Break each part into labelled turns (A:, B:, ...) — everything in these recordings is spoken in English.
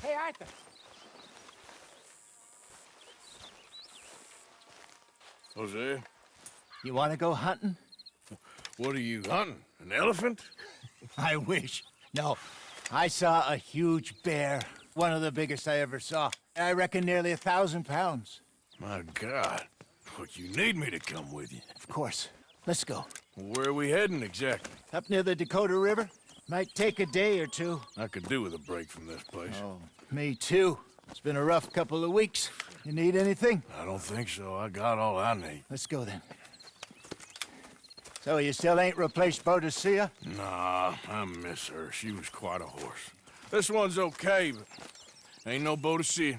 A: Hey, Arthur.
B: Jose,
A: You want to go hunting?
B: what are you hunting? An elephant?
A: I wish. No, I saw a huge bear. One of the biggest I ever saw. I reckon nearly 1,000 pounds.
B: My God. But you need me to come with you.
A: Of course. Let's go.
B: Where are we heading exactly?
A: Up near the Dakota River. Might take a day or two.
B: I could do with a break from this place.
A: Oh, me too. It's been a rough couple of weeks. You need anything?
B: I don't think so. I got all I need.
A: Let's go then. So you still ain't replaced Boadicea?
B: Nah, I miss her. She was quite a horse. This one's okay, but ain't no Boadicea.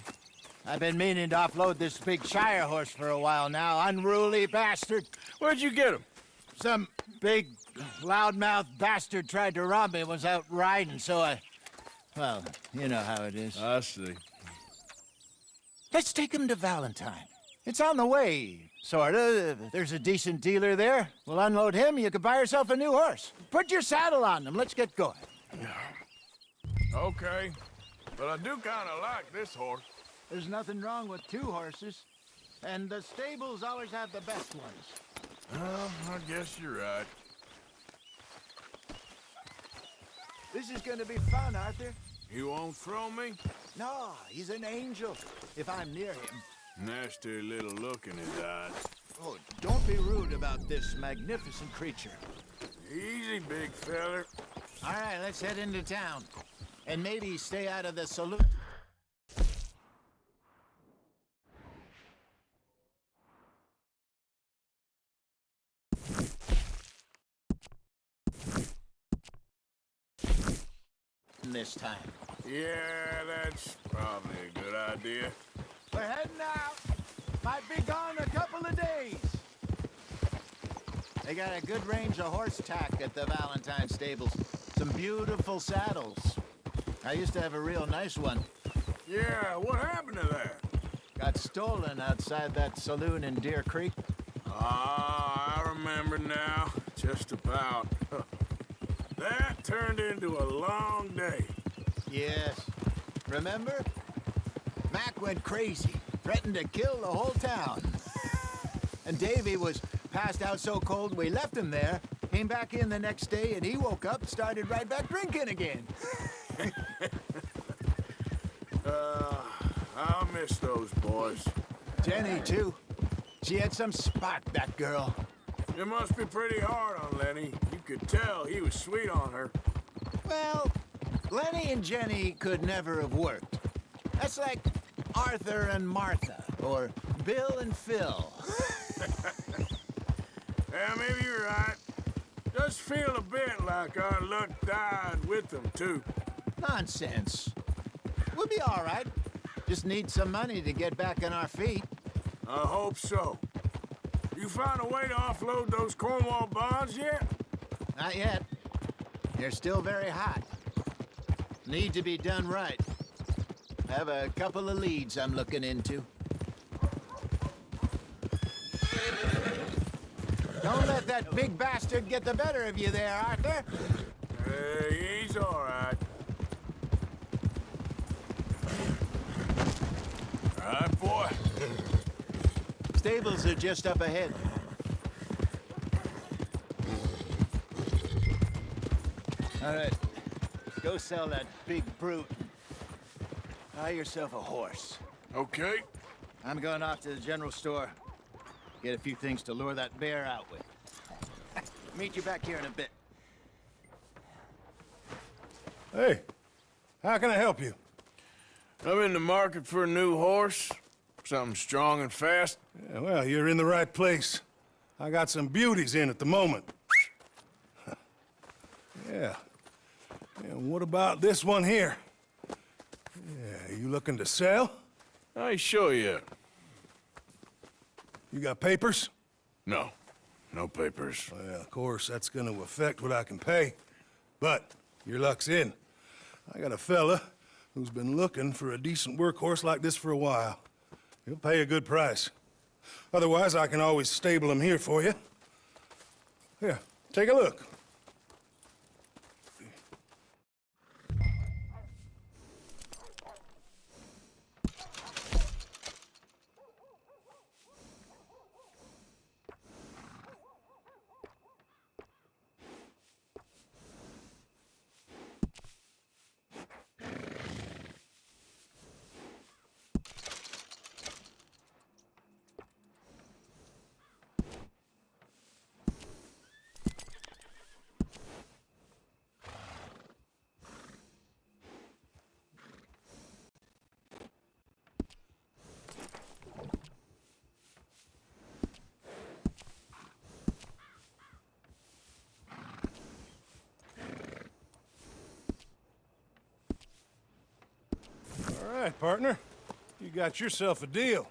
A: I've been meaning to offload this big Shire horse for a while now. Unruly bastard.
B: Where'd you get him?
A: Some big, loudmouth bastard tried to rob me when I was out riding, so I... Well, you know how it is.
B: I see.
A: Let's take him to Valentine. It's on the way, sorta. There's a decent dealer there. We'll unload him, you can buy yourself a new horse. Put your saddle on them, let's get going.
B: Okay, but I do kind of like this horse.
A: There's nothing wrong with two horses. And the stables always have the best ones.
B: Well, I guess you're right.
A: This is gonna be fun, Arthur.
B: You won't throw me?
A: No, he's an angel, if I'm near him.
B: Nasty little look in his eyes.
A: Oh, don't be rude about this magnificent creature.
B: Easy, big feller.
A: All right, let's head into town. And maybe stay out of the saloon. This time.
B: Yeah, that's probably a good idea.
A: We're heading out. Might be gone a couple of days. They got a good range of horse tack at the Valentine stables. Some beautiful saddles. I used to have a real nice one.
B: Yeah, what happened to that?
A: Got stolen outside that saloon in Deer Creek.
B: Ah, I remember now. Just about. That turned into a long day.
A: Yes. Remember? Mac went crazy, threatened to kill the whole town. And Davy was passed out so cold we left him there, came back in the next day, and he woke up and started right back drinking again.
B: I'll miss those boys.
A: Jenny, too. She had some spot, that girl.
B: It must be pretty hard on Lenny. You could tell he was sweet on her.
A: Well, Lenny and Jenny could never have worked. That's like Arthur and Martha, or Bill and Phil.
B: Yeah, maybe you're right. Does feel a bit like our luck died with them, too.
A: Nonsense. We'll be all right. Just need some money to get back on our feet.
B: I hope so. You find a way to offload those Cornwall bonds yet?
A: Not yet. They're still very hot. Need to be done right. Have a couple of leads I'm looking into. Don't let that big bastard get the better of you there, Arthur.
B: Hey, he's all right. All right, boy.
A: Stables are just up ahead. All right. Go sell that big brute. Buy yourself a horse.
B: Okay.
A: I'm going off to the general store. Get a few things to lure that bear out with. Meet you back here in a bit.
C: Hey, how can I help you?
B: I'm in the market for a new horse. Something strong and fast.
C: Yeah, well, you're in the right place. I got some beauties in at the moment. Yeah. And what about this one here? Yeah, you looking to sell?
B: I ain't sure yet.
C: You got papers?
B: No. No papers.
C: Well, of course, that's gonna affect what I can pay. But your luck's in. I got a fella who's been looking for a decent workhorse like this for a while. He'll pay a good price. Otherwise, I can always stable him here for you. Here, take a look. right, partner. You got yourself a deal.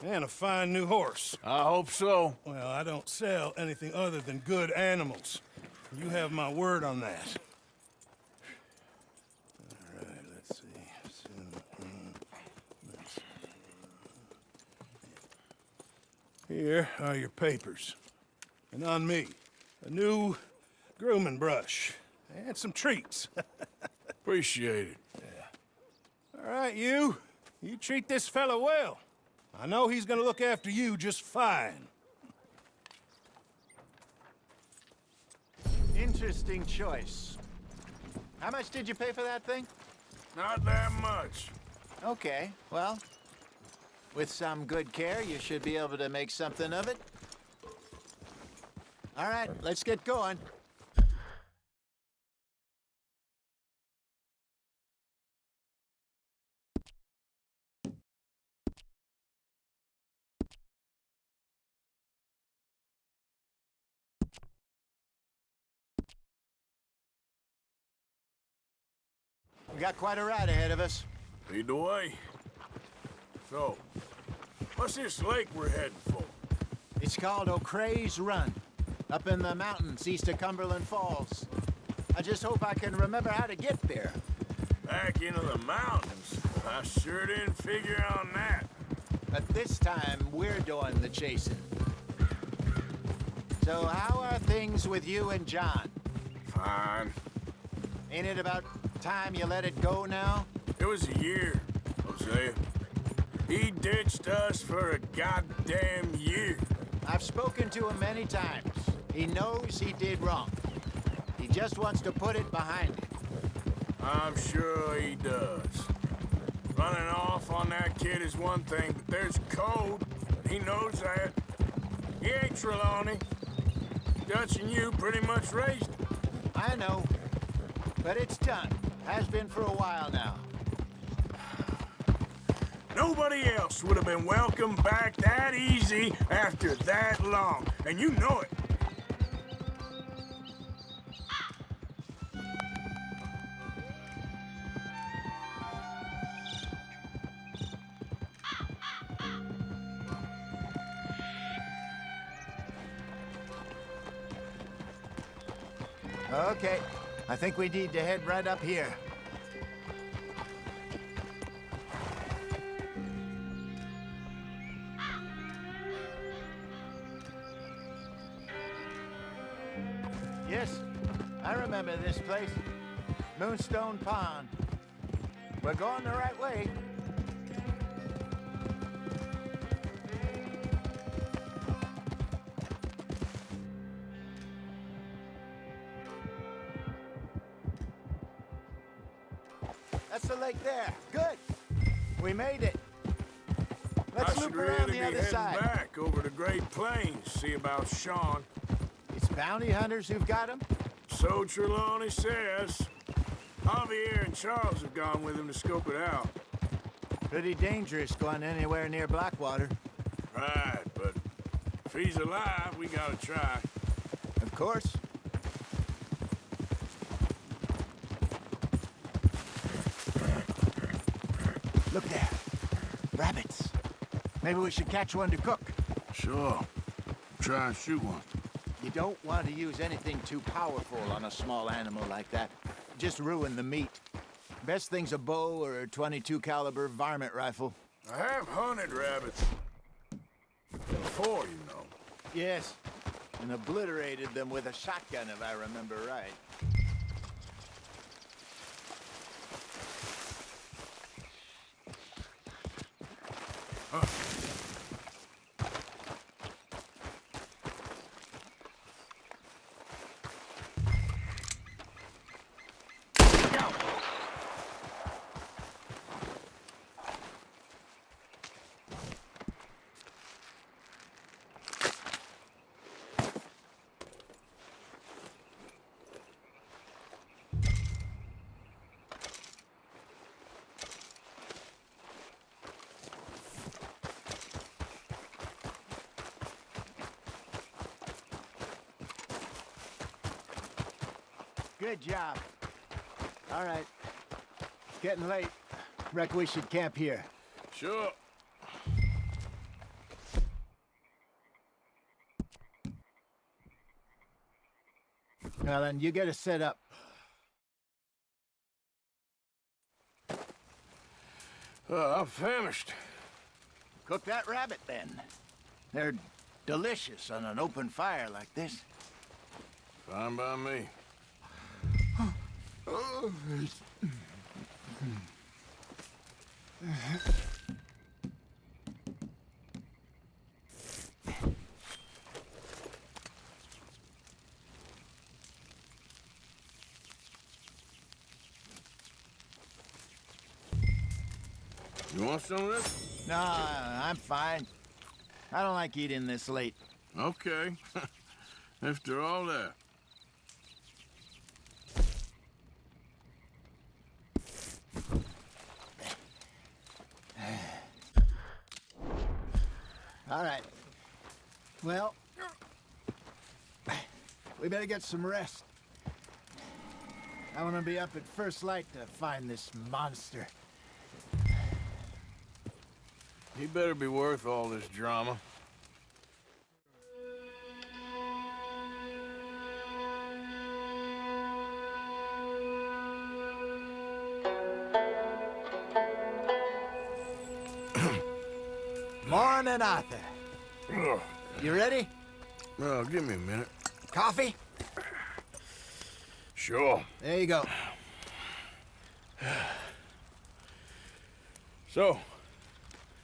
C: And a fine new horse.
B: I hope so.
C: Well, I don't sell anything other than good animals. You have my word on that. All right, let's see. Here are your papers. And on me, a new grooming brush. And some treats.
B: Appreciate it.
C: All right, you. You treat this fella well. I know he's gonna look after you just fine.
A: Interesting choice. How much did you pay for that thing?
B: Not that much.
A: Okay, well, with some good care, you should be able to make something of it. All right, let's get going. We got quite a ride ahead of us.
B: Lead the way. So, what's this lake we're heading for?
A: It's called O'Creagh's Run, up in the mountains east of Cumberland Falls. I just hope I can remember how to get there.
B: Back into the mountains? I sure didn't figure on that.
A: But this time, we're doing the chasing. So how are things with you and John?
B: Fine.
A: Ain't it about time you let it go now?
B: It was a year, Hosea. He ditched us for a goddamn year.
A: I've spoken to him many times. He knows he did wrong. He just wants to put it behind him.
B: I'm sure he does. Running off on that kid is one thing, but there's code. He knows that. He ain't Trelawney. Dutch and you pretty much raised him.
A: I know. But it's done. Has been for a while now.
B: Nobody else would have been welcomed back that easy after that long, and you know it.
A: Okay. I think we need to head right up here. Yes, I remember this place. Moonstone Pond. We're going the right way. That's the lake there. Good. We made it. Let's
B: I
A: loop
B: should
A: around
B: really
A: the
B: be
A: other
B: heading
A: side.
B: back over the Great Plains, see about Sean.
A: It's bounty hunters who've got him.
B: So Trelawney says. Javier and Charles have gone with him to scope it out.
A: Pretty dangerous going anywhere near Blackwater.
B: Right, but if he's alive, we gotta try.
A: Of course. Look there. Rabbits. Maybe we should catch one to cook.
B: Sure. Try and shoot one.
A: You don't want to use anything too powerful on a small animal like that. Just ruin the meat. Best thing's a bow or a .22 caliber varmint rifle.
B: I have hunted rabbits. Before, you know.
A: Yes, and obliterated them with a shotgun, if I remember right. Good job. All right. It's getting late. reckon we should camp here.
B: Sure.
A: Well, then, you get us set up.
B: I'm famished.
A: Cook that rabbit, then. They're delicious on an open fire like this.
B: Fine by me. You want some of this?
A: No, I'm fine. I don't like eating this late.
B: Okay. After all that.
A: All right. Well, we better get some rest. I want to be up at first light to find this monster.
B: He better be worth all this drama.
A: Morning, Arthur. You ready?
B: Well, give me a minute.
A: Coffee?
B: Sure.
A: There you go.
B: So,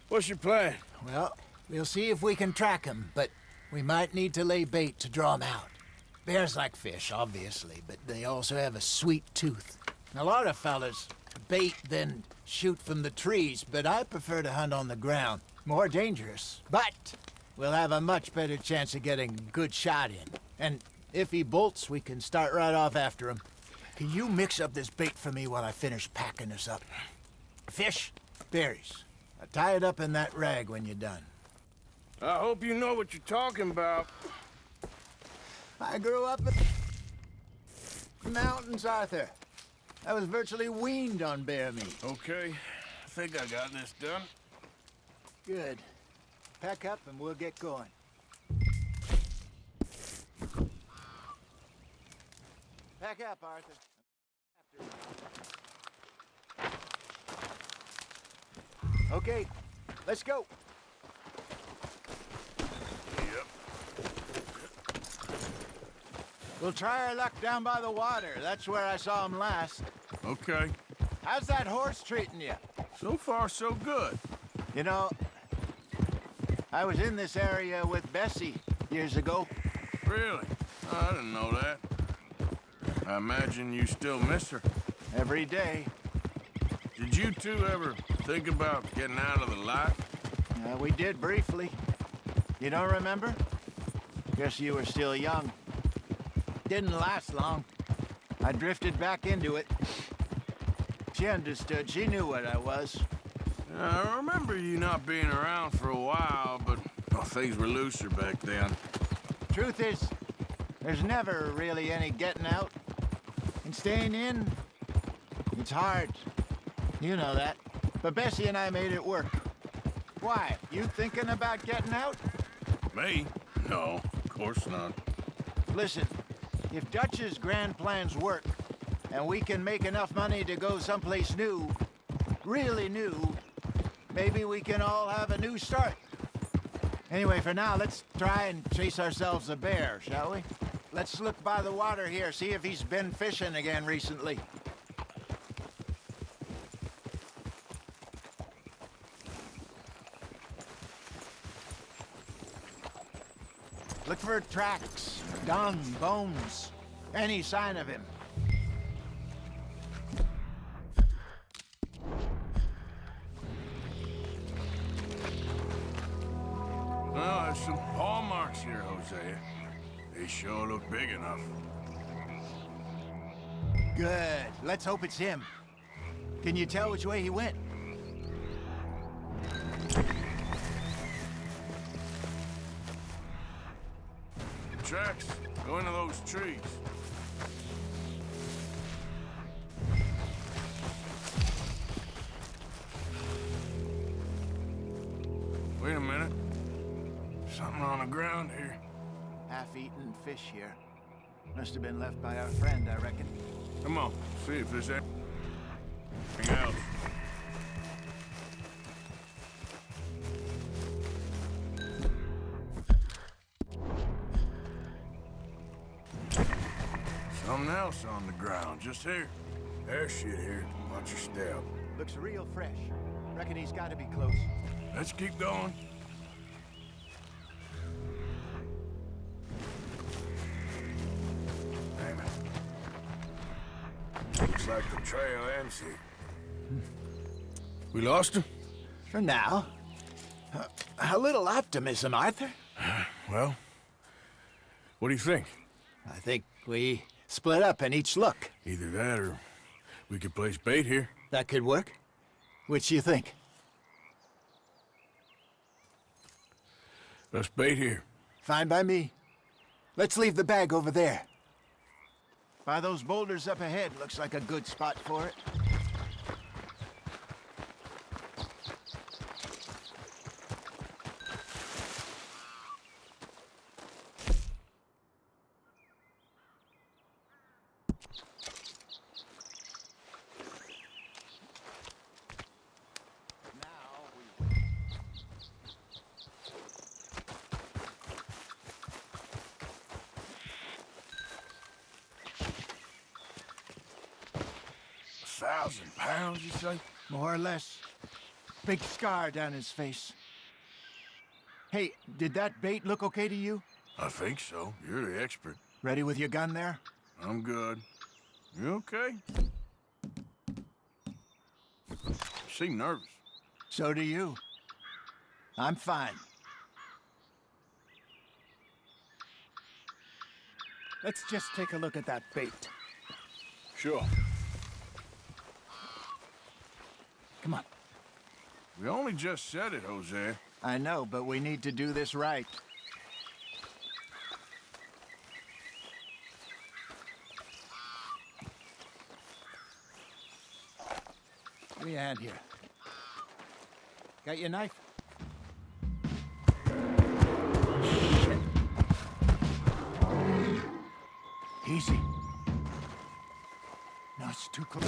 B: what's your plan?
A: Well, we'll see if we can track him, but we might need to lay bait to draw him out. Bears like fish, obviously, but they also have a sweet tooth. A lot of fellas bait, then shoot from the trees, but I prefer to hunt on the ground. More dangerous, but we'll have a much better chance of getting a good shot in. And if he bolts, we can start right off after him. Can you mix up this bait for me while I finish packing this up? Fish, berries. Tie it up in that rag when you're done.
B: I hope you know what you're talking about.
A: I grew up in the mountains, Arthur. I was virtually weaned on bear meat.
B: Okay, I think I got this done.
A: Good. Pack up and we'll get going. Pack up, Arthur. Okay, let's go.
B: Yep.
A: We'll try our luck down by the water. That's where I saw him last.
B: Okay.
A: How's that horse treating you?
B: So far, so good.
A: You know, I was in this area with Bessie years ago.
B: Really? Oh, I didn't know that. I imagine you still miss her.
A: Every day.
B: Did you two ever think about getting out of the life?
A: We did briefly. You don't remember? Guess you were still young. Didn't last long. I drifted back into it. She understood. She knew what I was.
B: I remember you not being around for a while, but things were looser back then.
A: Truth is, there's never really any getting out. And staying in, it's hard. You know that. But Bessie and I made it work. Why? You thinking about getting out?
B: Me? No, of course not.
A: Listen, if Dutch's grand plans work, and we can make enough money to go someplace new, really new, maybe we can all have a new start. Anyway, for now, let's try and chase ourselves a bear, shall we? Let's look by the water here, see if he's been fishing again recently. Look for tracks, dung, bones, any sign of him.
B: Well, there's some paw marks here, Hosea. They sure look big enough.
A: Good. Let's hope it's him. Can you tell which way he went?
B: Tracks, go into those trees. ground here.
A: Half-eaten fish here. Must have been left by our friend, I reckon.
B: Come on, see if there's anything else. Something else on the ground, just here. There's shit here. Watch your step.
A: Looks real fresh. Reckon he's got to be close.
B: Let's keep going. Damn it. Looks like the trail ends here. We lost him?
A: For now. A little optimism, Arthur.
B: Well, what do you think?
A: I think we split up and each look.
B: Either that or we could place bait here.
A: That could work. Which you think?
B: Let's bait here.
A: Fine by me. Let's leave the bag over there. By those boulders up ahead, looks like a good spot for it.
B: £1,000, you say?
A: More or less. Big scar down his face. Hey, did that bait look okay to you?
B: I think so. You're the expert.
A: Ready with your gun there?
B: I'm good. You okay? You seem nervous.
A: So do you. I'm fine. Let's just take a look at that bait.
B: Sure.
A: Come on.
B: We only just said it, Jose.
A: I know, but we need to do this right. Give me a hand here. Got your knife? Shit. Easy. No, it's too close.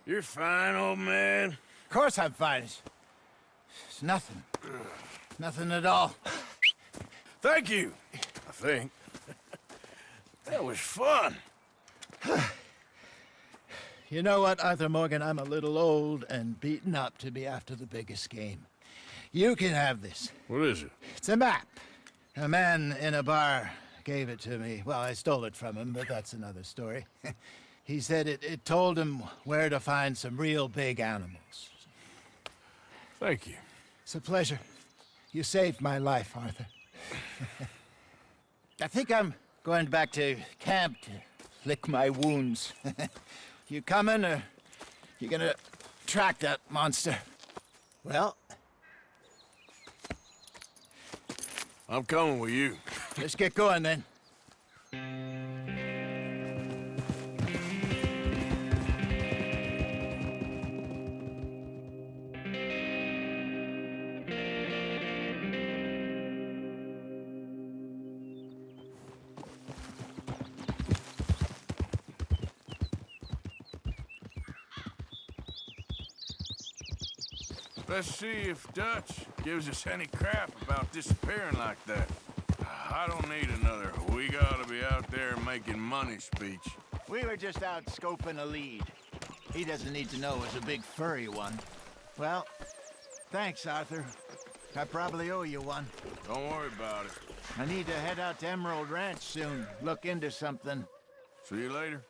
B: You're fine, old man.
A: Of course I'm fine. It's nothing. Nothing at all.
B: Thank you, I think. That was fun.
A: You know what, Arthur Morgan? I'm a little old and beaten up to be after the biggest game. You can have this.
B: What is it?
A: It's a map. A man in a bar gave it to me. Well, I stole it from him, but that's another story. He said it told him where to find some real big animals.
B: Thank you.
A: It's a pleasure. You saved my life, Arthur. I think I'm going back to camp to lick my wounds. You coming, or you gonna track that monster? Well,
B: I'm coming with you.
A: let's get going then.
B: Let's see if Dutch gives us any crap about disappearing like that. I don't need another "we gotta be out there making money" speech.
A: We were just out scoping a lead. He doesn't need to know it's a big furry one. Well, thanks, Arthur. I probably owe you one.
B: Don't worry about it.
A: I need to head out to Emerald Ranch soon. Look into something.
B: See you later.